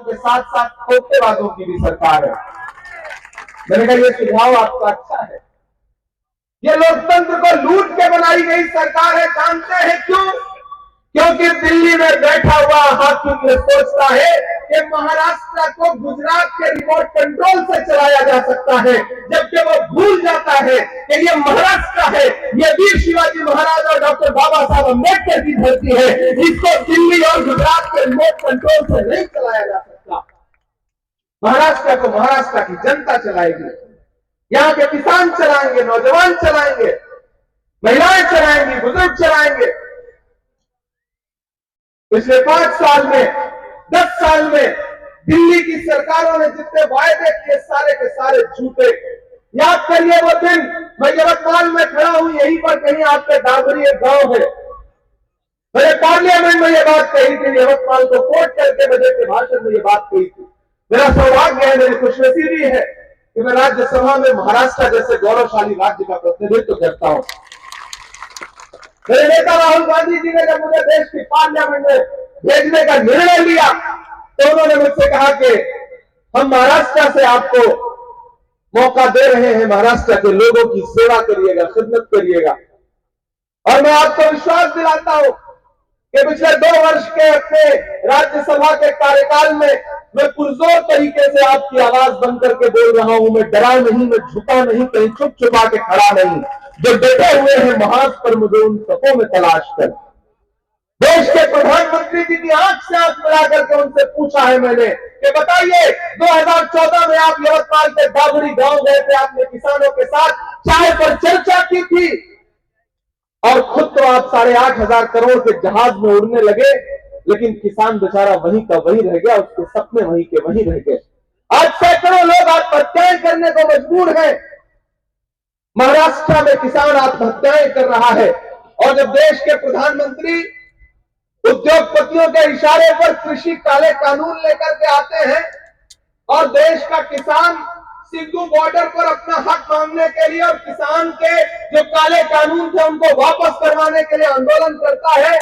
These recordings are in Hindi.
के साथ साथ धोखेबाजों की भी सरकार है। मैंने कहा ये सुझाव आपका अच्छा है। ये लोकतंत्र को लूट के बनाई गई सरकार है। जानते हैं क्यों? क्योंकि दिल्ली में बैठा हुआ हाकिम ये सोचता है कि महाराष्ट्र को गुजरात के रिमोट कंट्रोल से चलाया जा सकता है, जबकि वो भूल जाता है कि ये महाराष्ट्र है, ये वीर शिवाजी महाराज और डॉक्टर बाबा साहब अम्बेडकर की धरती है। इसको दिल्ली और गुजरात के रिमोट कंट्रोल से नहीं चलाया जा सकता। महाराष्ट्र को महाराष्ट्र की जनता चलाएगी, यहाँ के किसान चलाएंगे, नौजवान चलाएंगे, महिलाएं चलाएंगी, बुजुर्ग चलाएंगे। पिछले 5 साल में, 10 साल में दिल्ली की सरकारों ने जितने वायदे किए सारे के सारे झूठे। याद करिए वो दिन, मैं यवतमाल में खड़ा हूं, यहीं पर कहीं आपके दादरी एक गांव है। मैंने पार्लियामेंट में ये बात कही थी, यवतमाल को कोट करके बजे के भाषण में ये बात कही थी। मेरा सौभाग्य है, मेरी खुशनसीबी है कि मैं राज्यसभा में महाराष्ट्र जैसे गौरवशाली राज्य का प्रतिनिधित्व करता हूं। मेरे नेता राहुल गांधी जी ने जब मुझे देश की पार्लियामेंट में भेजने का निर्णय लिया तो उन्होंने मुझसे कहा कि हम महाराष्ट्र से आपको मौका दे रहे हैं, महाराष्ट्र के लोगों की सेवा करिएगा, खिदमत करिएगा। और मैं आपको विश्वास दिलाता हूं कि पिछले 2 वर्ष के अपने राज्यसभा के कार्यकाल में मैं पुरजोर तरीके से आपकी आवाज बंद करके बोल रहा हूं। मैं डरा नहीं, मैं झुका नहीं, कहीं छुप छुपा के खड़ा नहीं। जो डटे हुए हैं महाज पर, मुझे उन सबों में तलाश कर। देश के प्रधानमंत्री जी की आंख से आंख मिला करके उनसे पूछा है मैंने कि बताइए 2014 में आप यवतमाल के दाबड़ी गांव गए थे, आपने किसानों के साथ चाय पर चर्चा की थी और खुद तो आप 8,500 करोड़ के जहाज में उड़ने लगे, लेकिन किसान बेचारा वहीं का वहीं रह गया, उसके सपने वहीं के वहीं रह गए। आज सैकड़ों लोग आत्महत्याएं करने को मजबूर हैं। महाराष्ट्र में किसान आत्महत्याएं कर रहा है और जब देश के प्रधानमंत्री उद्योगपतियों के इशारे पर कृषि काले कानून लेकर के आते हैं और देश का किसान सिंधु बॉर्डर पर अपना हक मांगने के लिए और किसान के जो काले कानून थे उनको वापस करवाने के लिए आंदोलन करता है,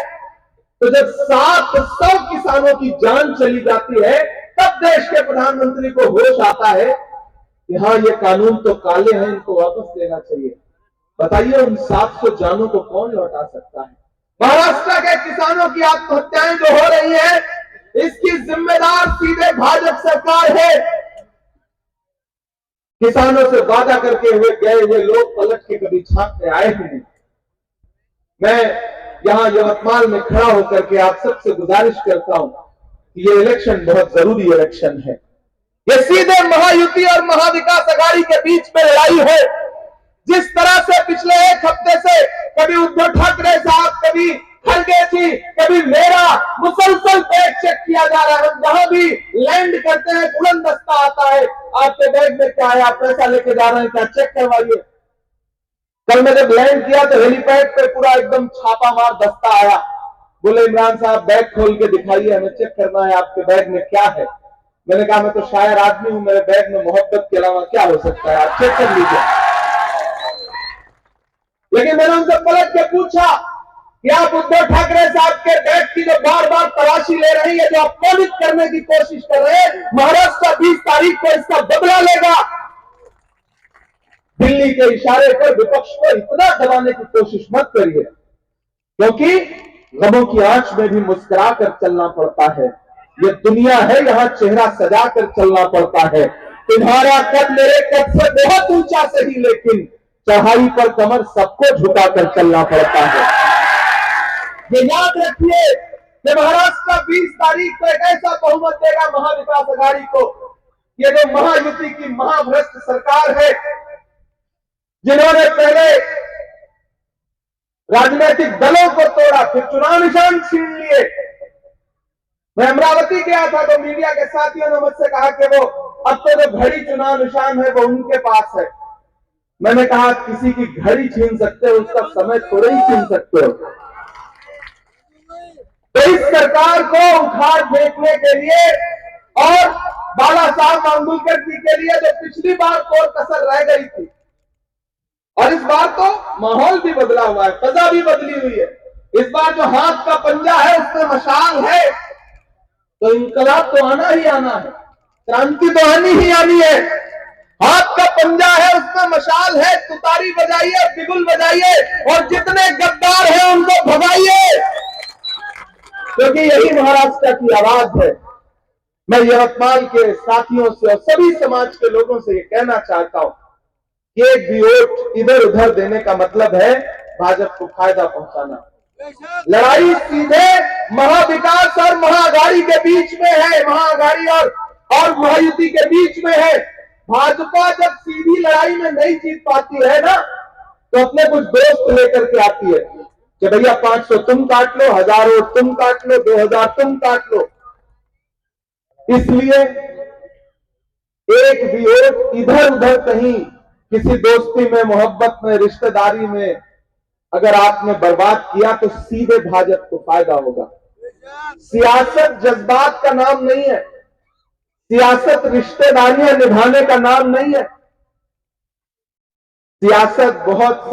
तो जब 700 किसानों की जान चली जाती है तब देश के प्रधानमंत्री को होश आता है कि हाँ ये कानून तो काले हैं, इनको वापस लेना चाहिए। बताइए उन 700 जानों को कौन लौटा सकता है? महाराष्ट्र के किसानों की आत्महत्याएं जो हो रही है, इसकी जिम्मेदार सीधे भाजपा सरकार है। किसानों से वादा करके हुए गए हुए लोग पलट के कभी झांकने आए ही नहीं। मैं यहां यवतमाल में खड़ा होकर के आप सबसे गुजारिश करता हूं कि ये इलेक्शन बहुत जरूरी इलेक्शन है। ये सीधे महायुति और महाविकास अघाड़ी के बीच में लड़ाई है। जिस तरह से पिछले 1 हफ्ते से कभी उद्धव ठाकरे साहब, कभी खड़गे जी, कभी मेरा मुसलसल बैग चेक किया जा रहा है। हम जहां भी लैंड करते हैं बुलंद दस्ता आता है, आपके बैग में क्या है, आप पैसा लेके जा रहे हैं क्या, चेक करवाइए। कल मैं जब लैंड किया तो हेलीपैड पे पूरा एकदम छापामार दस्ता आया। बोले इमरान साहब बैग खोल के दिखाइए, हमें चेक करना है आपके बैग में क्या है। मैंने कहा मैं तो शायर आदमी हूं, मेरे बैग में मोहब्बत के अलावा क्या हो सकता है, आप चेक कर लीजिए। लेकिन मैंने उनसे पलट के पूछा कि आप उद्धव ठाकरे साहब के बैग की जो बार बार तलाशी ले रही है, जो अपमानित करने की कोशिश कर रहे हैं, महाराष्ट्र 20 तारीख को इसका बदला लेगा। दिल्ली के इशारे पर विपक्ष को इतना दबाने की कोशिश मत करिए, क्योंकि गमों की आंच में भी मुस्कुरा कर चलना पड़ता है। ये दुनिया है, यहां चेहरा सजा कर चलना पड़ता है। तुम्हारा कद मेरे कद से बहुत ऊंचा सही, लेकिन चढ़ाई पर कमर सबको झुका कर चलना पड़ता है। ये याद रखिए कि महाराष्ट्र 20 तारीख को एक ऐसा बहुमत देगा महाविकास अघाड़ी को, ये जो महायुति की महाभ्रष्ट सरकार है, जिन्होंने पहले राजनीतिक दलों को तोड़ा, फिर चुनाव निशान छीन लिए। मैं अमरावती गया था तो मीडिया के साथियों ने मुझसे कहा कि वो अब तो जो घड़ी चुनाव निशान है वो उनके पास है। मैंने कहा किसी की घड़ी छीन सकते हो, उसका समय थोड़े ही छीन सकते हो। तो इस सरकार को उखाड़ फेंकने के लिए और बाला साहब मांडुलकर जी के लिए जो पिछली बार कोर कसर रह गई थी, और इस बार तो माहौल भी बदला हुआ है, फजा भी बदली हुई है। इस बार जो हाथ का पंजा है उसमें मशाल है। तो इंकलाब तो आना ही आना है, क्रांति तो आनी ही आनी है। हाथ का पंजा है, उसमें मशाल है, तुतारी बजाइए, बिगुल बजाइए और जितने गद्दार हैं उनको भगाइए, क्योंकि यही महाराष्ट्र की आवाज है। मैं यवतमाल के साथियों से और सभी समाज के लोगों से ये कहना चाहता हूं कि एक भी वोट इधर उधर देने का मतलब है भाजपा को फायदा पहुंचाना। लड़ाई सीधे महाविकास और महाअघाड़ी के बीच में है, महाअघाड़ी और महायुति के बीच में है। भाजपा जब सीधी लड़ाई में नहीं जीत पाती है ना, तो अपने कुछ दोस्त लेकर के आती है कि भैया 500 तुम काट लो, 1000 वोट तुम काट लो, 2000 तुम काट लो। इसलिए एक भी वोट इधर उधर कहीं किसी दोस्ती में, मोहब्बत में, रिश्तेदारी में अगर आपने बर्बाद किया तो सीधे भाजपा को फायदा होगा। सियासत जज्बात का नाम नहीं है, सियासत रिश्तेदारियां निभाने का नाम नहीं है। सियासत बहुत